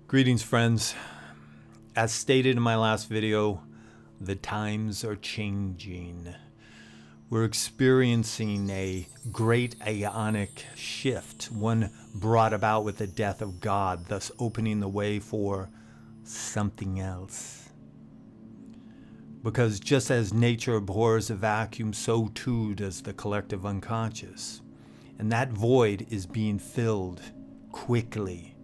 Greetings, friends. As stated in my last video, the times are changing. We're experiencing a great Aeonic shift, one brought about with the death of God, thus opening the way for something else. Because just as nature abhors a vacuum, so too does the collective unconscious. And that void is being filled quickly.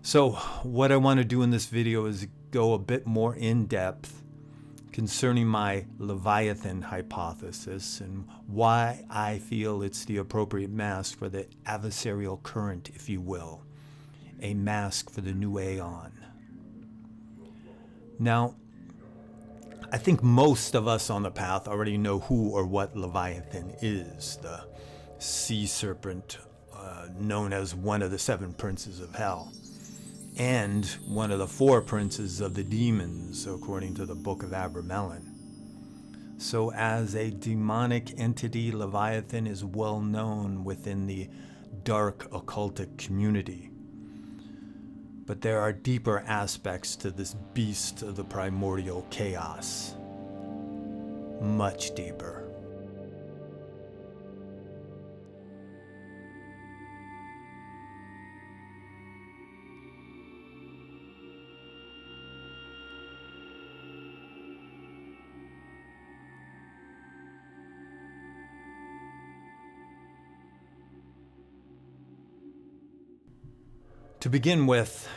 So what I want to do in this video is go a bit more in depth concerning my Leviathan hypothesis and why I feel it's the appropriate mask for the adversarial current, if you will, a mask for the new Aeon. Now, I think most of us on the path already know who or what Leviathan is, the sea serpent known as one of the seven princes of hell, and one of the four princes of the demons, according to the Book of Abramelin. So as a demonic entity, Leviathan is well known within the dark occultic community. But there are deeper aspects to this beast of the primordial chaos. Much deeper. To begin with,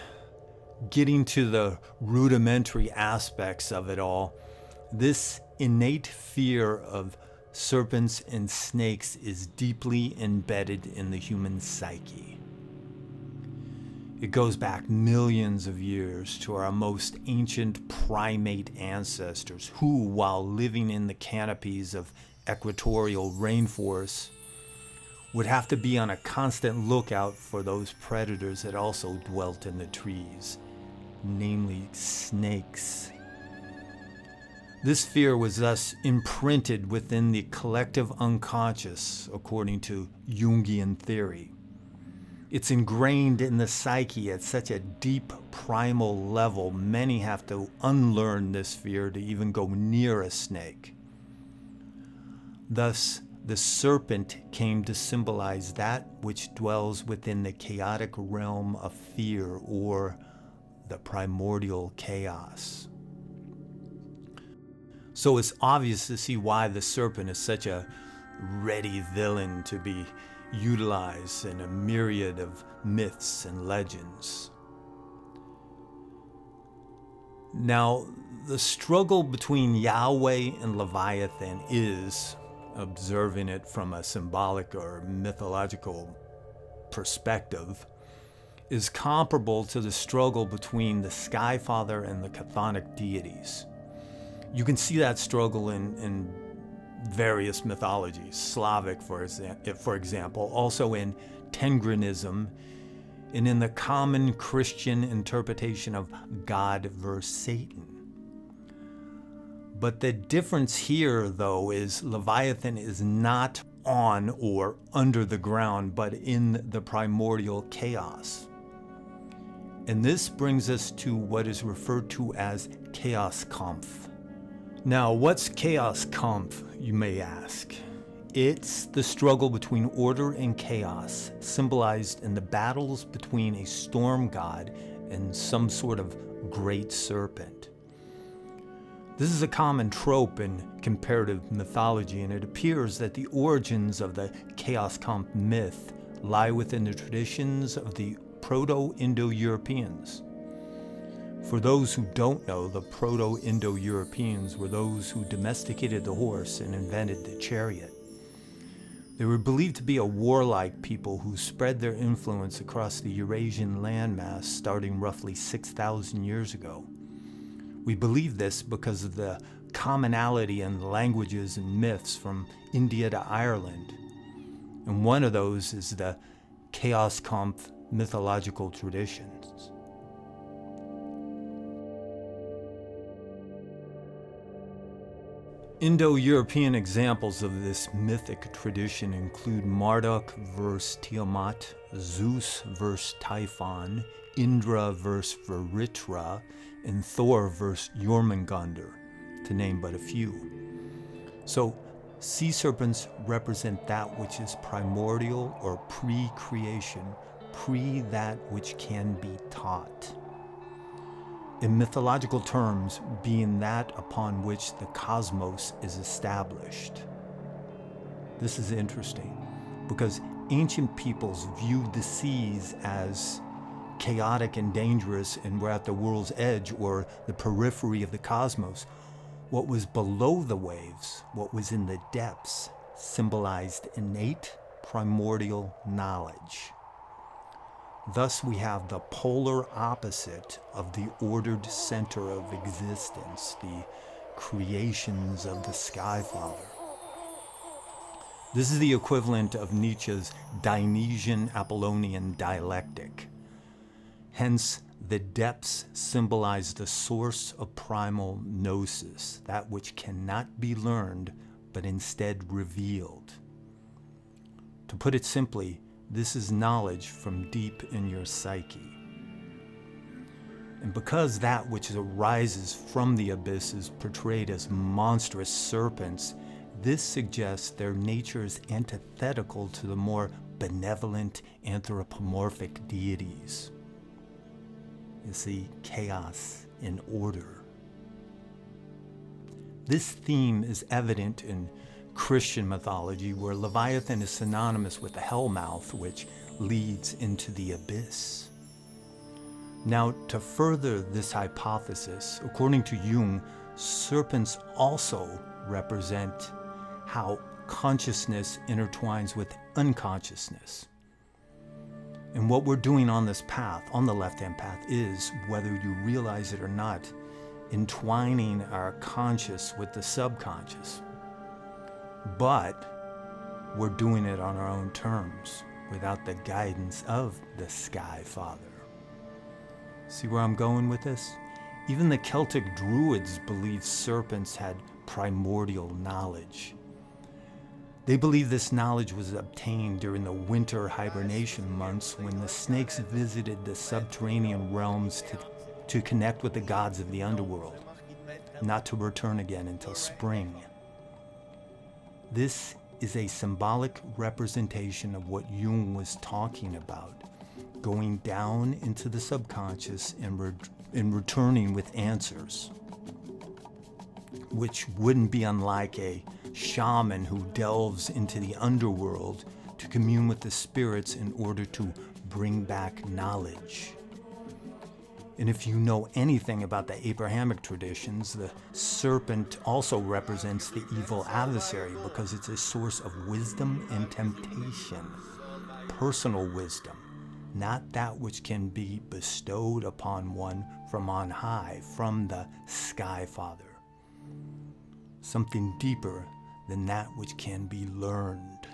getting to the rudimentary aspects of it all, this innate fear of serpents and snakes is deeply embedded in the human psyche. It goes back millions of years to our most ancient primate ancestors who, while living in the canopies of equatorial rainforests, would have to be on a constant lookout for those predators that also dwelt in the trees, namely snakes. This fear was thus imprinted within the collective unconscious, according to Jungian theory. It's ingrained in the psyche at such a deep primal level, many have to unlearn this fear to even go near a snake. Thus, the serpent came to symbolize that which dwells within the chaotic realm of fear, or the primordial chaos. So it's obvious to see why the serpent is such a ready villain to be utilized in a myriad of myths and legends. Now, the struggle between Yahweh and Leviathan is, observing it from a symbolic or mythological perspective, is comparable to the struggle between the Sky Father and the chthonic deities. You can see that struggle in various mythologies, Slavic for example, also in Tengranism, and in the common Christian interpretation of God versus Satan. But the difference here, though, is Leviathan is not on or under the ground, but in the primordial chaos. And this brings us to what is referred to as Chaos Kampf. Now, what's Chaos Kampf, you may ask? It's the struggle between order and chaos, symbolized in the battles between a storm god and some sort of great serpent. This is a common trope in comparative mythology, and it appears that the origins of the Chaos Kampf myth lie within the traditions of the Proto-Indo-Europeans. For those who don't know, the Proto-Indo-Europeans were those who domesticated the horse and invented the chariot. They were believed to be a warlike people who spread their influence across the Eurasian landmass starting roughly 6,000 years ago. We believe this because of the commonality in languages and myths from India to Ireland. And one of those is the Chaos Kampf mythological traditions. Indo-European examples of this mythic tradition include Marduk versus Tiamat, Zeus versus Typhon, Indra versus Vritra, and Thor versus Jormungandr, to name but a few. So, sea serpents represent that which is primordial or pre-creation, that which can be taught. In mythological terms, being that upon which the cosmos is established. This is interesting because ancient peoples viewed the seas as chaotic and dangerous and were at the world's edge or the periphery of the cosmos. What was below the waves, what was in the depths, symbolized innate primordial knowledge. Thus we have the polar opposite of the ordered center of existence, the creations of the Sky Father. This is the equivalent of Nietzsche's Dionysian-Apollonian dialectic. Hence, the depths symbolize the source of primal gnosis, that which cannot be learned, but instead revealed. To put it simply, this is knowledge from deep in your psyche. And because that which arises from the abyss is portrayed as monstrous serpents, this suggests their nature is antithetical to the more benevolent anthropomorphic deities. You see, chaos in order. This theme is evident in Christian mythology, where Leviathan is synonymous with the hellmouth, which leads into the abyss. Now, to further this hypothesis, according to Jung, serpents also represent how consciousness intertwines with unconsciousness. And what we're doing on this path, on the left-hand path, is, whether you realize it or not, entwining our conscious with the subconscious. But we're doing it on our own terms, without the guidance of the Sky Father. See where I'm going with this? Even the Celtic Druids believed serpents had primordial knowledge. They believed this knowledge was obtained during the winter hibernation months when the snakes visited the subterranean realms to connect with the gods of the underworld, not to return again until spring. This is a symbolic representation of what Jung was talking about, going down into the subconscious and returning with answers, which wouldn't be unlike a shaman who delves into the underworld to commune with the spirits in order to bring back knowledge. And if you know anything about the Abrahamic traditions, the serpent also represents the evil adversary because it's a source of wisdom and temptation, personal wisdom, not that which can be bestowed upon one from on high, from the Sky Father. Something deeper than that which can be learned.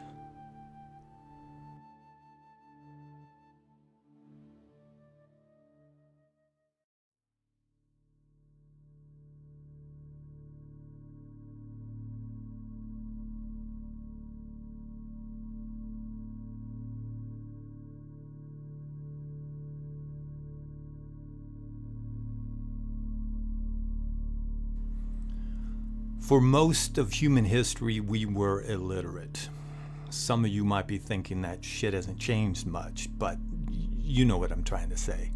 For most of human history, we were illiterate. Some of you might be thinking that shit hasn't changed much, but you know what I'm trying to say.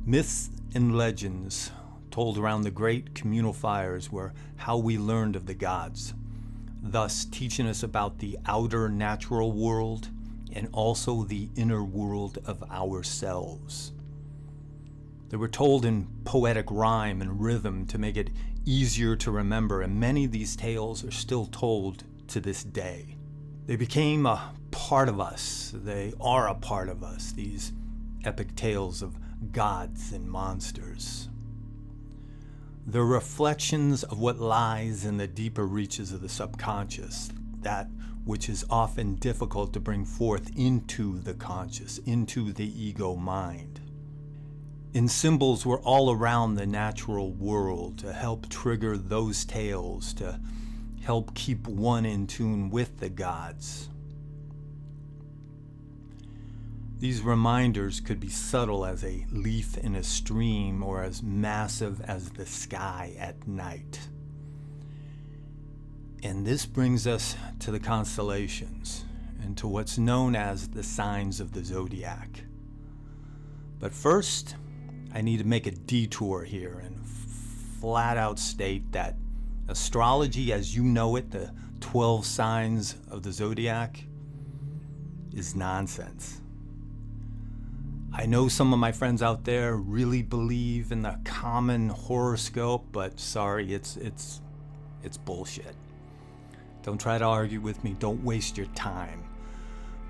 Myths and legends told around the great communal fires were how we learned of the gods, thus teaching us about the outer natural world and also the inner world of ourselves. They were told in poetic rhyme and rhythm to make it easier to remember, and many of these tales are still told to this day. They became a part of us. They are a part of us, these epic tales of gods and monsters. They're reflections of what lies in the deeper reaches of the subconscious, that which is often difficult to bring forth into the conscious, into the ego mind. And symbols were all around the natural world to help trigger those tales, to help keep one in tune with the gods. These reminders could be subtle as a leaf in a stream or as massive as the sky at night. And this brings us to the constellations and to what's known as the signs of the zodiac. But first, I need to make a detour here and flat out state that astrology as you know it, the 12 signs of the zodiac, is nonsense. I know some of my friends out there really believe in the common horoscope, but sorry, it's bullshit. Don't try to argue with me. Don't waste your time.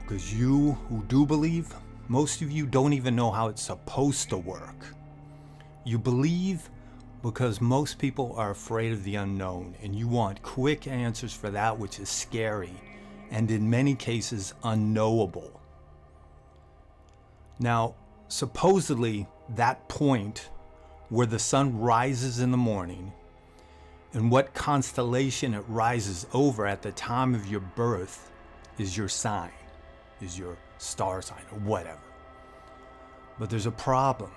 Because you who do believe, most of you don't even know how it's supposed to work. You believe because most people are afraid of the unknown, and you want quick answers for that which is scary and in many cases unknowable. Now, supposedly that point where the sun rises in the morning and what constellation it rises over at the time of your birth is your sign, is your star sign or whatever. But there's a problem.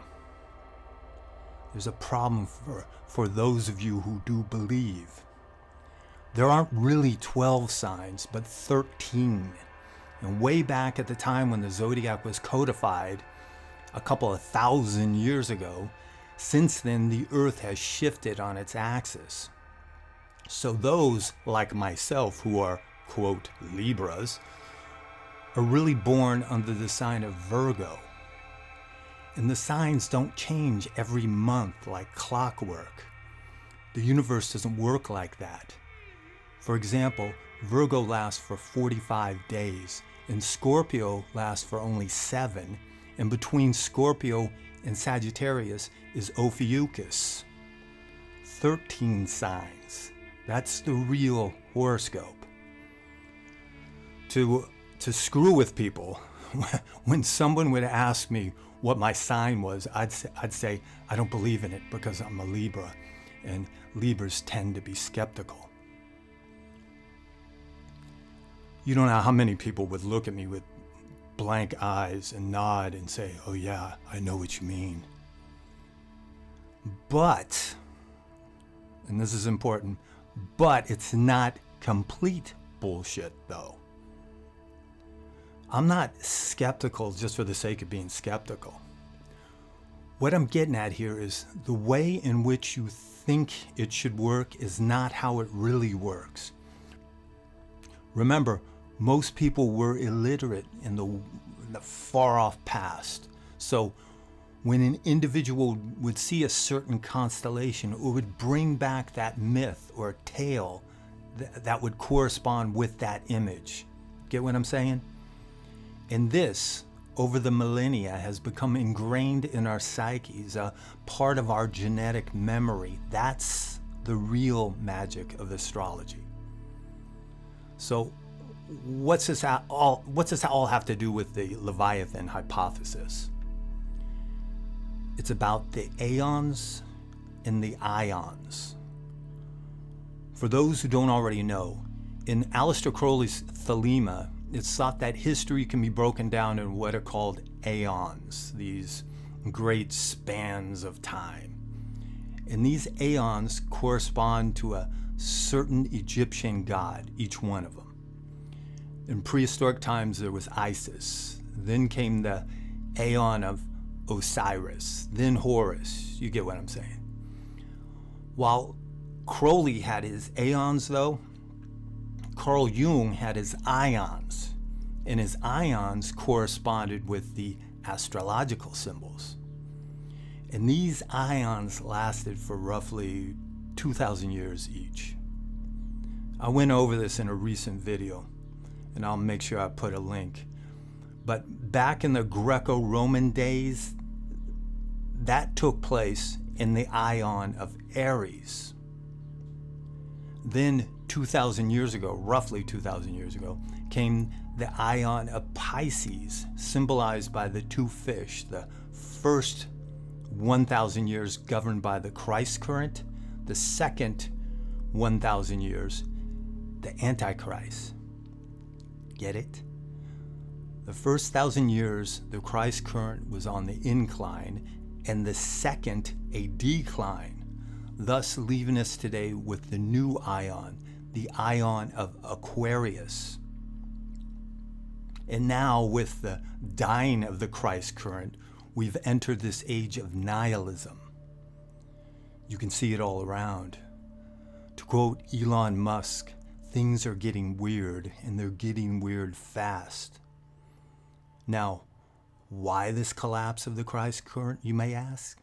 There's a problem for those of you who do believe. There aren't really 12 signs, but 13. And way back at the time when the zodiac was codified, a couple of thousand years ago, since then the earth has shifted on its axis. So those, like myself, who are, quote, Libras, are really born under the sign of Virgo. And the signs don't change every month like clockwork. The universe doesn't work like that. For example, Virgo lasts for 45 days, and Scorpio lasts for only 7, and between Scorpio and Sagittarius is Ophiuchus. 13 signs. That's the real horoscope. To screw with people, when someone would ask me what my sign was, I'd say I don't believe in it because I'm a Libra, and Libras tend to be skeptical. You don't know how many people would look at me with blank eyes and nod and say, "Oh yeah, I know what you mean." But, and this is important, but it's not complete bullshit though. I'm not skeptical just for the sake of being skeptical. What I'm getting at here is the way in which you think it should work is not how it really works. Remember, most people were illiterate in the far-off past. So when an individual would see a certain constellation, it would bring back that myth or tale that would correspond with that image. Get what I'm saying? And this, over the millennia, has become ingrained in our psyches, a part of our genetic memory. That's the real magic of astrology. So what's this all have to do with the Leviathan hypothesis? It's about the Aeons and the Ions. For those who don't already know, in Aleister Crowley's Thelema, it's thought that history can be broken down in what are called Aeons, these great spans of time. And these Aeons correspond to a certain Egyptian god, each one of them. In prehistoric times, there was Isis. Then came the Aeon of Osiris, then Horus. You get what I'm saying. While Crowley had his Aeons, though, Carl Jung had his Ions, and his Ions corresponded with the astrological symbols. And these Ions lasted for roughly 2,000 years each. I went over this in a recent video, and I'll make sure I put a link. But back in the Greco-Roman days, that took place in the Ion of Aries. Then 2,000 years ago, roughly 2,000 years ago, came the Aeon of Pisces, symbolized by the two fish, the first 1,000 years governed by the Christ current, the second 1,000 years the Antichrist. Get it? The first 1,000 years, the Christ current was on the incline, and the second, a decline, thus leaving us today with the new ion, the Aeon of Aquarius. And now, with the dying of the Christ current, we've entered this age of nihilism. You can see it all around. To quote Elon Musk, things are getting weird, and they're getting weird fast. Now, why this collapse of the Christ current, you may ask?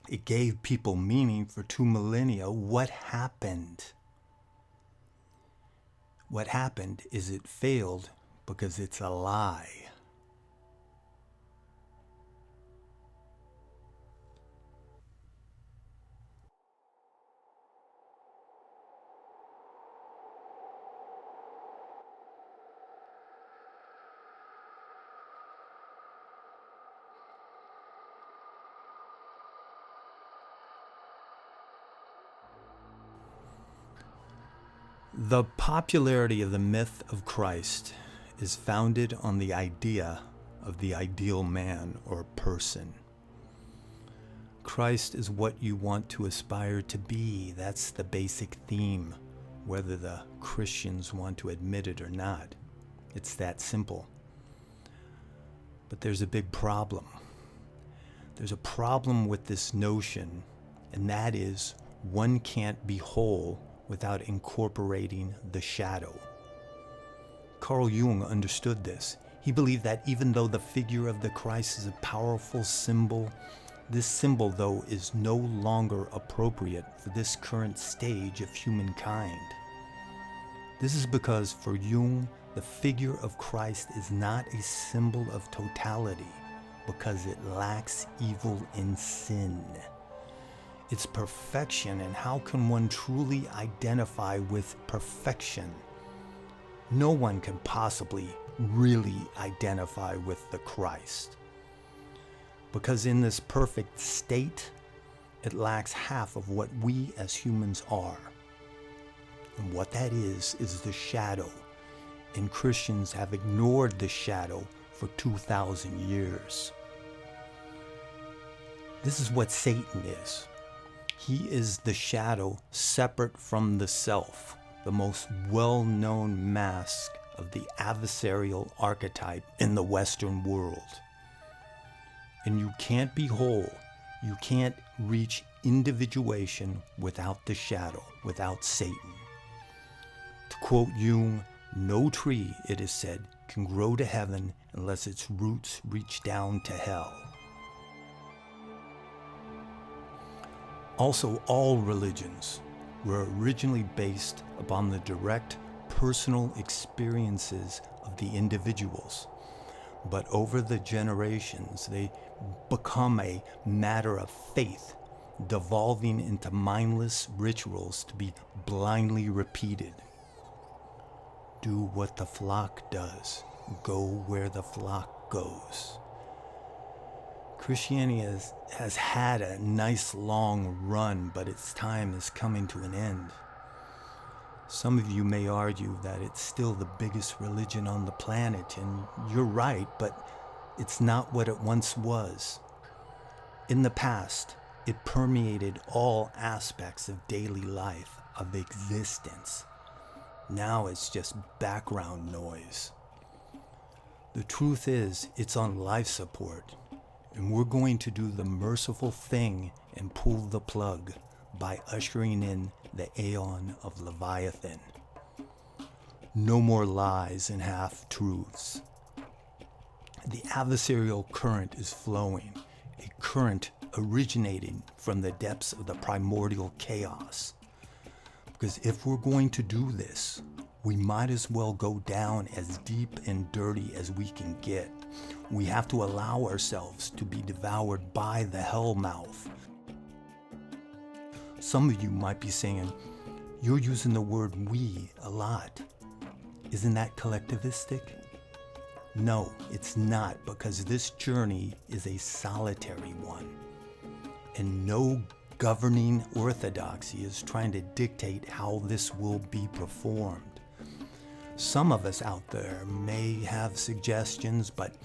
It gave people meaning for 2 millennia. What happened? What happened is it failed because it's a lie. The popularity of the myth of Christ is founded on the idea of the ideal man or person. Christ is what you want to aspire to be. That's the basic theme, whether the Christians want to admit it or not. It's that simple. But there's a big problem. There's a problem with this notion, and that is one can't be whole without incorporating the shadow. Carl Jung understood this. He believed that even though the figure of the Christ is a powerful symbol, this symbol, though, is no longer appropriate for this current stage of humankind. This is because for Jung, the figure of Christ is not a symbol of totality because it lacks evil and sin. It's perfection, and how can one truly identify with perfection? No one can possibly really identify with the Christ. Because in this perfect state, it lacks half of what we as humans are. And what that is the shadow. And Christians have ignored the shadow for 2,000 years. This is what Satan is. He is the shadow separate from the self, the most well-known mask of the adversarial archetype in the Western world. And you can't be whole, you can't reach individuation without the shadow, without Satan. To quote Jung, no tree, it is said, can grow to heaven unless its roots reach down to hell. Also, all religions were originally based upon the direct personal experiences of the individuals. But over the generations, they become a matter of faith, devolving into mindless rituals to be blindly repeated. Do what the flock does. Go where the flock goes. Christianity has had a nice long run, but its time is coming to an end. Some of you may argue that it's still the biggest religion on the planet, and you're right, but it's not what it once was. In the past, it permeated all aspects of daily life, of existence. Now it's just background noise. The truth is, it's on life support. And we're going to do the merciful thing and pull the plug by ushering in the Aeon of Leviathan. No more lies and half-truths. The adversarial current is flowing, a current originating from the depths of the primordial chaos. Because if we're going to do this, we might as well go down as deep and dirty as we can get. We have to allow ourselves to be devoured by the hellmouth. Some of you might be saying, you're using the word we a lot. Isn't that collectivistic? No, it's not, because this journey is a solitary one. And no governing orthodoxy is trying to dictate how this will be performed. Some of us out there may have suggestions, but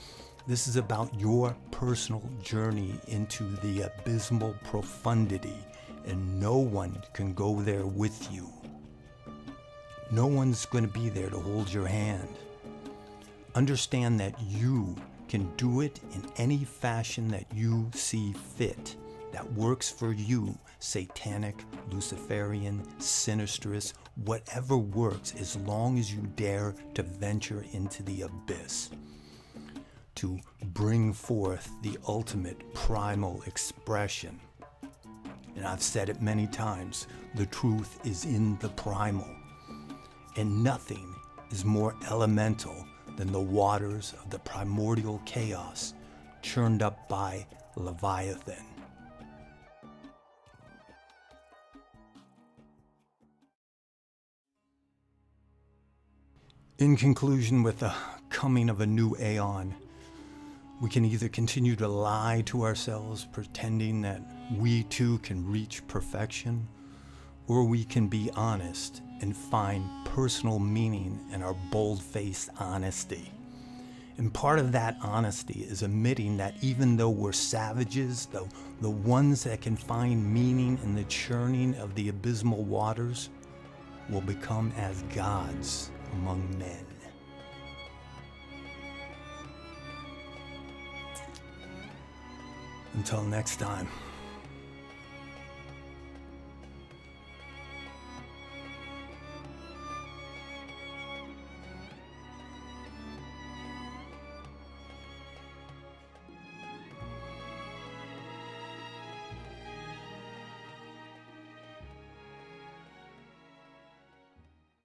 this is about your personal journey into the abysmal profundity, and no one can go there with you. No one's going to be there to hold your hand. Understand that you can do it in any fashion that you see fit, that works for you, satanic, Luciferian, sinistrous, whatever works, as long as you dare to venture into the abyss, to bring forth the ultimate primal expression. And I've said it many times, the truth is in the primal, and nothing is more elemental than the waters of the primordial chaos churned up by Leviathan. In conclusion, with the coming of a new Aeon, we can either continue to lie to ourselves, pretending that we too can reach perfection, or we can be honest and find personal meaning in our bold-faced honesty. And part of that honesty is admitting that even though we're savages, the ones that can find meaning in the churning of the abysmal waters will become as gods among men. Until next time.